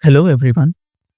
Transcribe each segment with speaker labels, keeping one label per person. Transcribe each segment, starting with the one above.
Speaker 1: Hello everyone.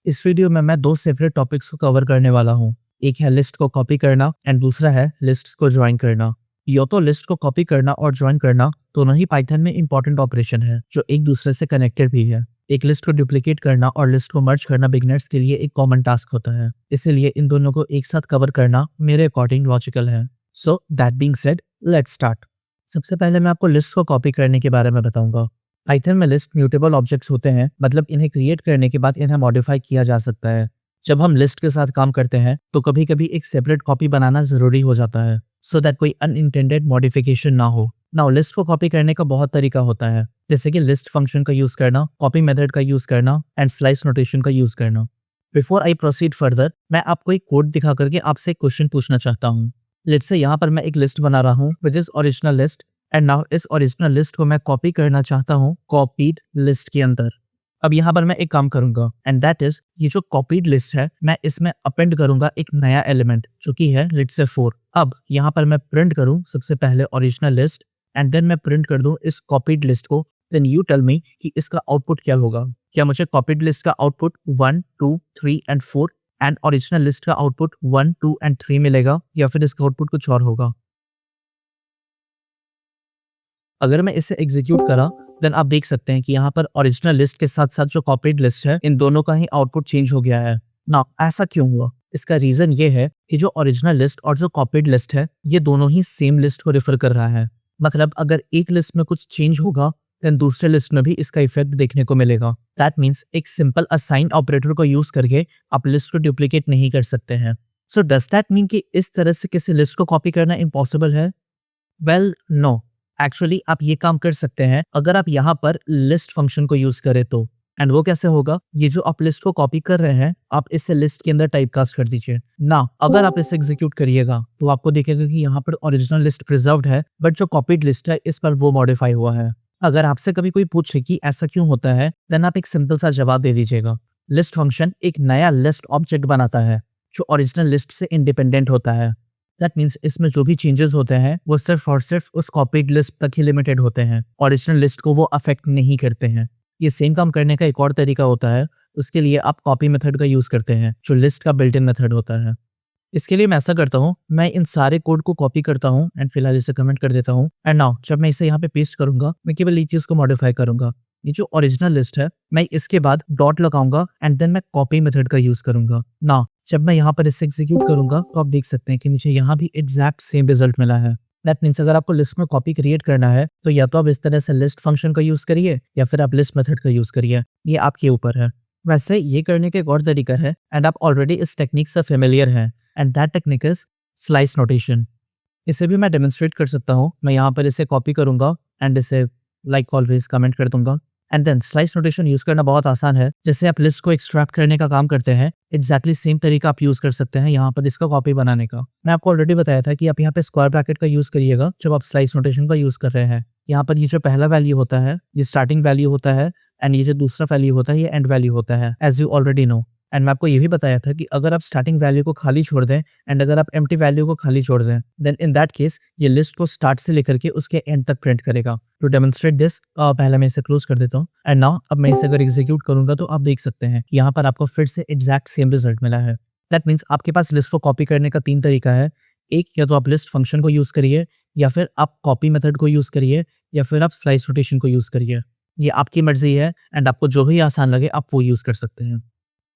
Speaker 1: इस video में मैं दो सेपरेट टॉपिक्स को कवर करने वाला हूँ। एक है लिस्ट को कॉपी करना एंड दूसरा है लिस्ट्स को ज्वाइन करना। यो तो लिस्ट को कॉपी करना और ज्वाइन करना दोनों ही पाइथन में इंपॉर्टेंट ऑपरेशन है जो एक दूसरे से कनेक्टेड भी है। एक लिस्ट को डुप्लीकेट करना और लिस्ट को मर्ज करना बिगिनर्स के लिए एक कॉमन टास्क होता है, इसीलिए इन दोनों को एक साथ कवर करना मेरे अकॉर्डिंग लॉजिकल है। So that being said, let's start. सबसे पहले मैं आपको लिस्ट को कॉपी करने के बारे में बताऊंगा। पाइथन में लिस्ट म्यूटेबल ऑब्जेक्ट्स होते हैं, मतलब इन्हें क्रिएट करने के बाद इन्हें मॉडिफाई किया जा सकता है। जब हम लिस्ट के साथ काम करते हैं तो कभी कभी एक सेपरेट कॉपी बनाना जरूरी हो जाता है, सो दैट कोई अनइंटेंडेड मॉडिफिकेशन ना हो। नाउ लिस्ट को कॉपी करने का बहुत तरीका होता है, जैसे कि लिस्ट फंक्शन का यूज करना, कॉपी मेथड का यूज करना एंड स्लाइस नोटेशन का यूज करना। बिफोर आई प्रोसीड फर्दर, मैं आपको एक कोड दिखा करके आपसे एक क्वेश्चन पूछना चाहता हूँ। लेट्स से यहाँ पर मैं एक लिस्ट बना रहा हूँ which is original list and now इस ओरिजिनल लिस्ट को मैं कॉपी करना चाहता हूँ कॉपीड लिस्ट के अंदर। अब यहाँ पर मैं एक काम करूंगा एंड दैट इज ये जो कॉपीड लिस्ट है मैं इसमें अपेंड करूंगा एक नया एलिमेंट जो कि है लेट्स से 4। अब यहाँ पर मैं प्रिंट करूँ सबसे पहले ओरिजिनल लिस्ट एंड देन मैं प्रिंट कर दूं इस कॉपीड लिस्ट को। देन यू टेल मी कि इसका आउटपुट क्या होगा। क्या मुझे कॉपीड लिस्ट का output 1, 2, 3 and 4 and original list का आउटपुट 1, 2 एंड 3 मिलेगा, या फिर इसका आउटपुट कुछ और होगा? अगर मैं इसे एग्जीक्यूट करा देन आप देख सकते हैं कि यहाँ पर ओरिजिनल लिस्ट के साथ साथ जो कॉपीड लिस्ट है इन दोनों का ही आउटपुट चेंज हो गया है ना। ऐसा क्यों हुआ? इसका रीजन ये है कि जो ओरिजिनल लिस्ट और जो कॉपीड लिस्ट है ये दोनों ही सेम लिस्ट को रेफर कर रहा है। मतलब अगर एक लिस्ट में कुछ चेंज होगा देन दूसरे लिस्ट में भी इसका इफेक्ट देखने को मिलेगा। दैट मीन्स एक सिंपल असाइन ऑपरेटर को यूज करके आप लिस्ट को डुप्लीकेट नहीं कर सकते हैं। सो डज दैट मीन कि इस तरह से किसी लिस्ट को कॉपी करना इम्पॉसिबल है? वेल नो, एक्चुअली आप ये काम कर सकते हैं अगर आप यहाँ पर लिस्ट फंक्शन को यूज करें तो। एंड वो कैसे होगा? ये जो आप लिस्ट को कॉपी कर रहे हैं आप इसे लिस्ट के अंदर टाइप कास्ट कर दीजिए ना। अगर आप इसे एग्जीक्यूट करिएगा तो आपको दिखेगा कि यहाँ पर ओरिजिनल लिस्ट प्रिजर्व्ड है, बट जो कॉपीड लिस्ट है इस पर वो मॉडिफाई हुआ है। अगर आपसे कभी कोई पूछे कि ऐसा क्यों होता है देन आप एक सिंपल सा जवाब दे दीजिएगा। लिस्ट फंक्शन एक नया लिस्ट ऑब्जेक्ट बनाता है जो ओरिजिनल लिस्ट से इंडिपेंडेंट होता है। दैट मीन्स इसमें जो भी चेंजेस होते हैं वो सिर्फ और सिर्फ उस कॉपीड लिस्ट तक ही लिमिटेड होते हैं, ओरिजिनल लिस्ट को वो अफेक्ट नहीं करते हैं। ये सेम काम करने का एक और तरीका होता है, उसके लिए आप कॉपी मेथड का यूज करते हैं जो लिस्ट का बिल्ट इन मेथड होता है। इसके लिए मैं ऐसा करता हूँ, मैं इन सारे कोड को कॉपी करता हूँ एंड फिलहाल इसे कमेंट कर देता हूँ। एंड नाउ जब मैं इसे यहाँ पे पेस्ट करूंगा मैं केवल ये चीज को मॉडिफाई करूंगा। ये जो ओरिजिनल लिस्ट है मैं इसके बाद डॉट लगाऊंगा एंड देन मैं कॉपी मेथड का यूज करूंगा ना। जब मैं यहाँ पर इसे एग्जीक्यूट करूंगा तो आप देख सकते हैं कि मुझे यहाँ भी एग्जैक्ट सेम रिजल्ट मिला है। दैट मीन्स अगर आपको लिस्ट में कॉपी क्रिएट करना है तो या तो आप इस तरह से लिस्ट फंक्शन का यूज करिए या फिर आप लिस्ट मेथड का यूज करिए, ये आपके ऊपर है। वैसे ये करने का एक और तरीका है एंड आप ऑलरेडी इस टेक्निक से फेमिलियर हैं and that technique is slice notation. इसे भी मैं डेमोन्स्ट्रेट कर सकता हूँ। मैं यहाँ पर इसे कॉपी करूंगा एंड इसे लाइक ऑलवेज कमेंट कर दूंगा and then slice notation use करना बहुत आसान है। जैसे आप लिस्ट को एक्सट्रैक्ट करने का काम करते हैं एग्जैक्टली सेम तरीका आप यूज कर सकते हैं यहाँ पर इसका कॉपी बनाने का। मैं आपको ऑलरेडी बताया था कि आप यहाँ पे स्क्वायर ब्रैकेट का यूज करिएगा जब आप स्लाइस नोटेशन का यूज कर रहे हैं। यहाँ पर ये जो पहला वैल्यू होता है ये स्टार्टिंग वैल्यू होता है एंड ये जो दूसरा वैल्यू होता है ये एंड वैल्यू होता है, as you already know. And मैं आपको ये भी बताया था कि अगर आप स्टार्टिंग वैल्यू को खाली छोड़ दें एंड अगर आप एम्प्टी वैल्यू को खाली छोड़ दें देन इन दैट केस ये लिस्ट को स्टार्ट से लेकर के उसके एंड तक प्रिंट करेगा। टू डेमोन्स्ट्रेट दिस पहले मैं इसे क्लोज कर देता हूँ एंड नाउ अब मैं इसे अगर एग्जीक्यूट करूंगा तो आप देख सकते हैं कि यहाँ पर आपको फिर से एग्जैक्ट सेम रिजल्ट मिला है। दैट मीन्स आपके पास लिस्ट को कॉपी करने का 3 तरीका है। एक, या तो आप लिस्ट फंक्शन को यूज करिए या फिर आप कॉपी मेथड को यूज करिए या फिर आप स्लाइस रोटेशन को यूज करिए। ये आपकी मर्जी है एंड आपको जो भी आसान लगे आप वो यूज कर सकते हैं।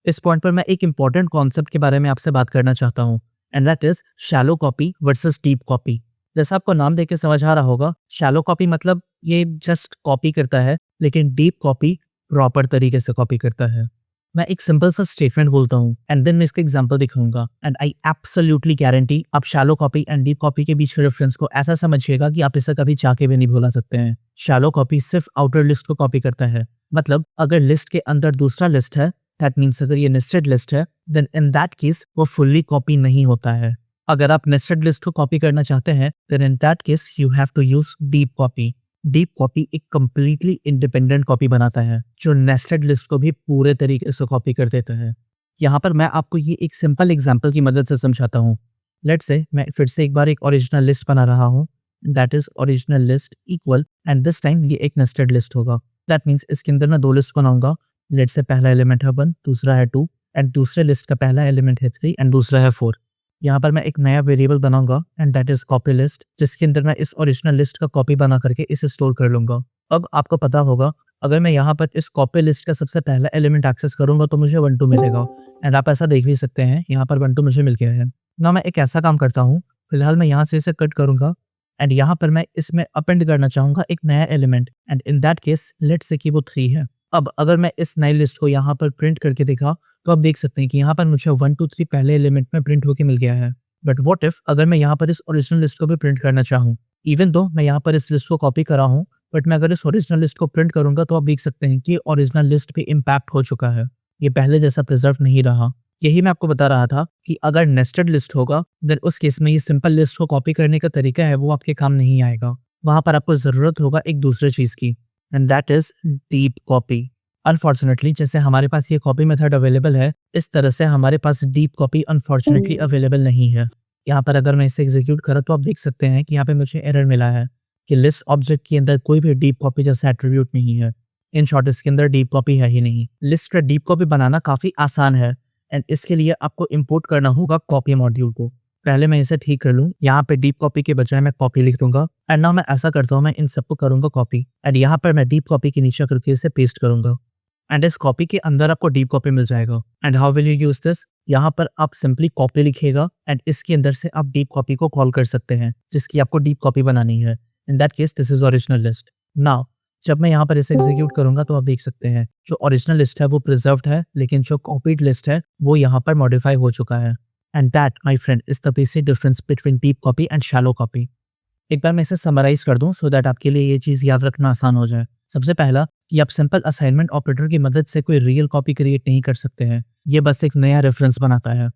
Speaker 1: इस पॉइंट पर मैं एक इंपॉर्टेंट कॉन्सेप्ट के बारे में आपसे बात करना चाहता हूँ and that is shallow copy versus deep copy. जैसा आपको नाम देके समझ आ रहा होगा, शैलो कॉपी मतलब ये जस्ट कॉपी करता है, लेकिन डीप कॉपी प्रॉपर तरीके से कॉपी करता है। मैं एक सिंपल सा स्टेटमेंट बोलता हूँ एंड देन मैं इसका एग्जांपल दिखाऊंगा एंड आई एब्सोल्युटली गारंटी आप shallow copy and deep copy के बीच रेफरेंस को ऐसा समझिएगा कि आप इसे कभी चाह के भी नहीं भुला सकते हैं। शैलो कॉपी सिर्फ आउटर लिस्ट को कॉपी करता है, मतलब अगर लिस्ट के अंदर दूसरा लिस्ट है दैट मीन्स अगर ये नेस्टेड लिस्ट है देन इन दैट केस वो फुल्ली कॉपी नहीं होता है। अगर आप नेस्टेड लिस्ट को कॉपी करना चाहते हैं then in that case you have to use deep copy. Deep copy एक कंप्लीटली इंडिपेंडेंट कॉपी बनाता है जो नेस्टेड लिस्ट को भी पूरे तरीके से कॉपी कर देता है। यहाँ पर मैं आपको ये एक सिंपल एग्जांपल की मदद से समझाता हूँ। लेट्स से मैं फिर से एक बार एक ओरिजिनल लिस्ट बना रहा हूँ, that is original list equal and this time ये एक नेस्टेड लिस्ट होगा। दैट मीन्स इसके अंदर मैं 2 लिस्ट बनाऊंगा, लेट्स से पहला एलिमेंट है 1, दूसरा है 2 एंड दूसरे लिस्ट का पहला एलिमेंट है 3 एंड दूसरा है 4। यहाँ पर मैं एक नया वेरिएबल बनाऊंगा and that is copy list, जिसके अंदर मैं इस ओरिजिनल लिस्ट का कॉपी बना करके इसे स्टोर कर लूंगा। अब आपको पता होगा, अगर मैं यहाँ पर इस कॉपी लिस्ट का सबसे पहला एलिमेंट एक्सेस करूंगा तो मुझे 1 2 मिलेगा एंड आप ऐसा देख भी सकते हैं, यहाँ पर 1 2 मुझे मिल गया है ना। मैं एक ऐसा काम करता हूँ, फिलहाल मैं यहाँ से इसे कट करूंगा एंड यहाँ पर मैं इसमें अपेंड करना चाहूंगा एक नया element and in that case let's say कि वो 3 है। अब अगर मैं इस नई लिस्ट को यहाँ पर प्रिंट करके देखा तो आप देख सकते हैं कि यहाँ पर मुझे 1 2 3 पहले एलिमेंट में प्रिंट होके मिल गया है। बट व्हाट इफ अगर मैं यहाँ पर इस ओरिजिनल लिस्ट को भी प्रिंट करना चाहूँ, इवन दो मैं यहाँ पर इस लिस्ट को कॉपी करा हूँ, बट मैं अगर इस ओरिजिनल लिस्ट को प्रिंट करूंगा तो आप देख सकते हैं कि ओरिजिनल लिस्ट भी इम्पैक्ट हो चुका है, ये पहले जैसा प्रिजर्व नहीं रहा। यही मैं आपको बता रहा था कि अगर नेस्टेड लिस्ट होगा देन उस केस में ये सिंपल लिस्ट को कॉपी करने का तरीका है वो आपके काम नहीं आएगा। वहां पर आपको जरूरत होगा एक दूसरे चीज की and that is deep copy. Unfortunately जैसे हमारे पास ये कॉपी मेथड अवेलेबल है, इस तरह से हमारे पास डीप कॉपी अनफॉर्चुनेटली अवेलेबल नहीं है। यहाँ पर अगर मैं इसे एग्जीक्यूट करा तो आप देख सकते हैं कि यहाँ पे मुझे एरर मिला है कि लिस्ट ऑब्जेक्ट के अंदर कोई भी डीप कॉपी जैसा एट्रीब्यूट नहीं है। इन शॉर्ट इसके अंदर डीप कॉपी है ही नहीं। लिस्ट का डीप कॉपी बनाना काफी आसान है एंड इसके लिए आपको इंपोर्ट करना होगा कॉपी मॉड्यूल को। पहले मैं इसे ठीक कर लूँ, यहाँ पे डीप कॉपी के बजाय मैं कॉपी लिख दूंगा एंड नाउ मैं ऐसा करता हूँ, मैं इन सबको करूंगा कॉपी एंड यहाँ पर मैं डीप कॉपी के नीचे करके इसे पेस्ट करूंगा एंड इस कॉपी के अंदर आपको डीप कॉपी मिल जाएगा। And how will you use this? यहाँ पर आप सिंपली कॉपी लिखिएगा एंड इसके अंदर से आप डीप कॉपी को कॉल कर सकते हैं जिसकी आपको डीप कॉपी बनानी है। इन that case this is original list. Now जब मैं यहाँ पर इसे एग्जीक्यूट करूंगा तो आप देख सकते हैं जो ओरिजिनल लिस्ट है वो प्रिजर्व्ड है, लेकिन जो कॉपीड लिस्ट है वो यहाँ पर मॉडिफाई हो चुका है। And that my friend is the basic difference between deep copy and shallow copy. एक बार मैं इसे समराइज कर दूं सो दैट आपके लिए ये चीज याद रखना आसान हो जाए। सबसे पहला कि आप सिंपल असाइनमेंट ऑपरेटर की मदद से कोई रियल कॉपी क्रिएट नहीं कर सकते हैं, ये बस एक नया रेफरेंस बनाता है।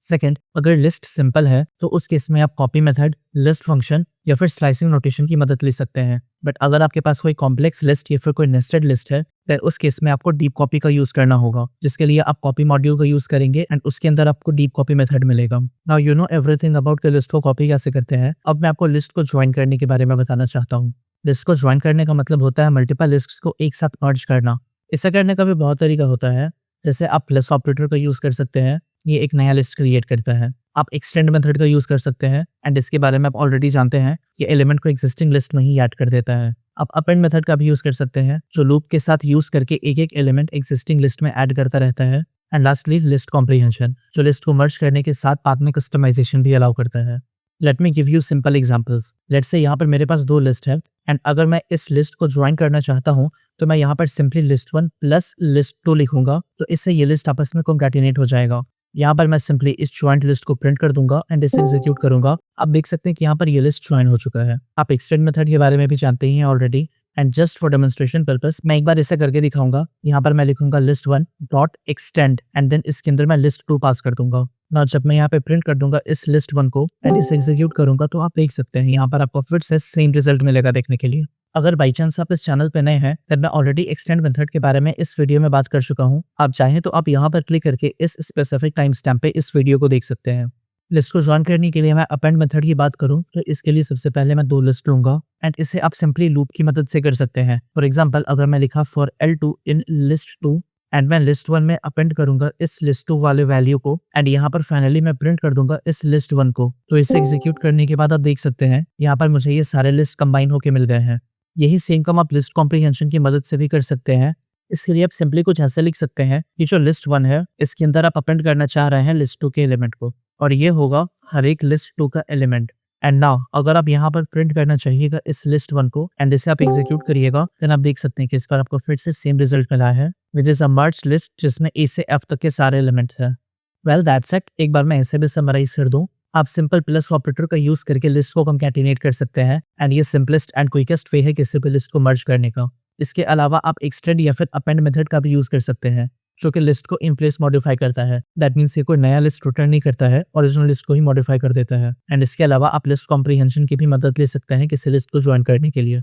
Speaker 1: सेकंड, अगर लिस्ट सिंपल है तो उस केस में आप कॉपी मेथड, लिस्ट फंक्शन या फिर स्लाइसिंग नोटेशन की मदद ले सकते हैं। बट अगर आपके पास कोई कॉम्प्लेक्स लिस्ट या फिर कोई नेस्टेड लिस्ट है तो उस केस में आपको डीप कॉपी का यूज करना होगा, जिसके लिए आप कॉपी मॉड्यूल का यूज करेंगे एंड उसके अंदर आपको डीप कॉपी मेथड मिलेगा। Now you know everything about के लिस्ट को कॉपी कैसे करते हैं। अब मैं आपको लिस्ट को ज्वाइन करने के बारे में बताना चाहता हूँ। लिस्ट को ज्वाइन करने का मतलब होता है मल्टीपल लिस्ट्स को एक साथ मर्ज करना। इसे करने का भी बहुत तरीका होता है, जैसे आप प्लस ऑपरेटर का यूज कर सकते हैं, ये एक नया लिस्ट क्रिएट करता है। आप एक्सटेंड मेथड का यूज कर सकते हैं एंड इसके बारे में आप ऑलरेडी जानते हैं, ये एलिमेंट को एग्जिस्टिंग लिस्ट में ही ऐड कर देता है। आप अपेंड मेथड का भी यूज कर सकते हैं जो लूप के साथ यूज करके एक एक एलिमेंट एग्जिस्टिंग लिस्ट में ऐड करता रहता है। एंड लास्टली लिस्ट कॉम्प्रिहेंशन जो लिस्ट को मर्ज करने के साथ बाद में कस्टमाइजेशन भी अलाउ करता है। Let me give you simple examples. Let's say यहाँ पर मेरे पास 2 लिस्ट है एंड अगर मैं इस लिस्ट को ज्वाइन करना चाहता हूँ तो मैं यहाँ पर सिंपली लिस्ट 1 प्लस लिस्ट 2 लिखूंगा, तो इससे ये लिस्ट आपस में कॉन्कैटिनेट हो जाएगा। यहाँ पर मैं सिंपली इस ज्वाइंट लिस्ट को प्रिंट कर दूंगा एंड इसे एग्जीक्यूट करूंगा। आप देख सकते हैं कि यहाँ पर ये लिस्ट ज्वाइन हो चुका है। आप एक्सटेंड मेथड के बारे में भी जानते ही हैं already and just for demonstration purpose मैं एक बार इसे करके दिखाऊंगा। यहाँ पर मैं लिखूंगा list 1 dot extend and then इसके अंदर मैं लिस्ट 2 पास कर दूंगा। ना जब मैं यहाँ पे प्रिंट कर दूंगा इस लिस्ट 1 को एंड इसे एग्जीक्यूट करूंगा तो आप देख सकते हैं यहाँ पर आपको फिर से सेम रिजल्ट मिलेगा देखने के लिए। अगर बाई चांस आप इस चैनल पे नए हैं तब मैं ऑलरेडी एक्सटेंड मेथड के बारे में इस वीडियो में बात कर चुका हूँ। आप चाहें तो आप यहाँ पर क्लिक करके इस स्पेसिफिक टाइम स्टैम्प पे इस वीडियो को देख सकते हैं। लिस्ट को ज्वाइन करने के लिए मैं अपेंड मेथड की बात करूं तो इसके लिए सबसे पहले मैं 2 लिस्ट लूंगा एंड इसे आप सिंपली लूप की मदद से कर सकते हैं। फॉर एग्जांपल अगर मैं लिखा for L2 in list 2 and मैं लिस्ट 1 में अपेंड करूंगा इस लिस्ट 2 वाले वैल्यू को एंड यहाँ पर फाइनली मैं प्रिंट कर दूंगा इस लिस्ट 1 को, तो इसे एग्जीक्यूट करने के बाद आप देख सकते हैं यहाँ पर मुझे ये सारे लिस्ट कंबाइन होके मिल गए हैं। यही सेम काम आप लिस्ट कॉम्प्रिहेंशन की मदद से भी कर सकते हैं। इसके लिए आप सिंपली कुछ ऐसे लिख सकते हैं कि जो लिस्ट 1 है इसके अंदर आप अपेंड करना चाह रहे हैं लिस्ट 2 के एलिमेंट को और ये होगा हर एक लिस्ट 2 का एलिमेंट। एंड नाउ अगर आप यहाँ पर प्रिंट करना चाहिएगा इस लिस्ट 1 को एंड इसे आप एग्जीक्यूट करिएगा देन आप देख सकते हैं कि इस पर आपको फिर से सेम रिजल्ट मिला है which is a merge list जिसमें ए से एफ तक के सारे एलिमेंट्स हैं। Well that's it. एक बार मैं इसे भी समराइज कर दूं, आप सिंपल प्लस ऑपरेटर का यूज करके लिस्ट को कंकैटिनेट कर सकते हैं एंड ये सिंपलेस्ट एंड क्विकेस्ट वे है किसी भी लिस्ट को मर्ज करने का। इसके अलावा आप एक्सटेंड या फिर अपेंड मेथड का भी यूज कर सकते हैं जो कि लिस्ट को इन प्लेस मॉडिफाई करता है। दैट मीन्स ये कोई नया लिस्ट रिटर्न नहीं करता है, ओरिजिनल लिस्ट को ही मॉडिफाई कर देता है। एंड इसके अलावा आप लिस्ट कॉम्प्रिहेंशन की भी मदद ले सकते हैं किसी लिस्ट को ज्वाइन करने के लिए।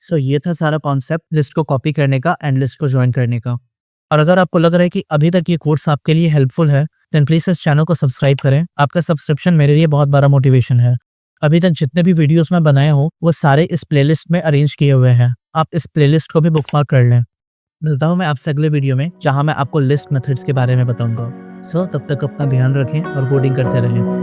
Speaker 1: सो ये था सारा कॉन्सेप्ट लिस्ट को कॉपी करने का एंड लिस्ट को ज्वाइन करने का। और अगर आपको लग रहा है कि अभी तक ये कोर्स आपके लिए हेल्पफुल है देन प्लीज इस चैनल को सब्सक्राइब करें। आपका सब्सक्रिप्शन मेरे लिए बहुत बड़ा मोटिवेशन है। अभी तक जितने भी वीडियोस मैं बनाया हूँ वो सारे इस प्लेलिस्ट में अरेंज किए हुए हैं, आप इस प्लेलिस्ट को भी बुकमार्क कर लें। मिलता हूँ मैं आपसे अगले वीडियो में, जहाँ मैं आपको लिस्ट मेथड्स के बारे में बताऊंगा। सो तब तक अपना ध्यान रखें और कोडिंग करते रहें।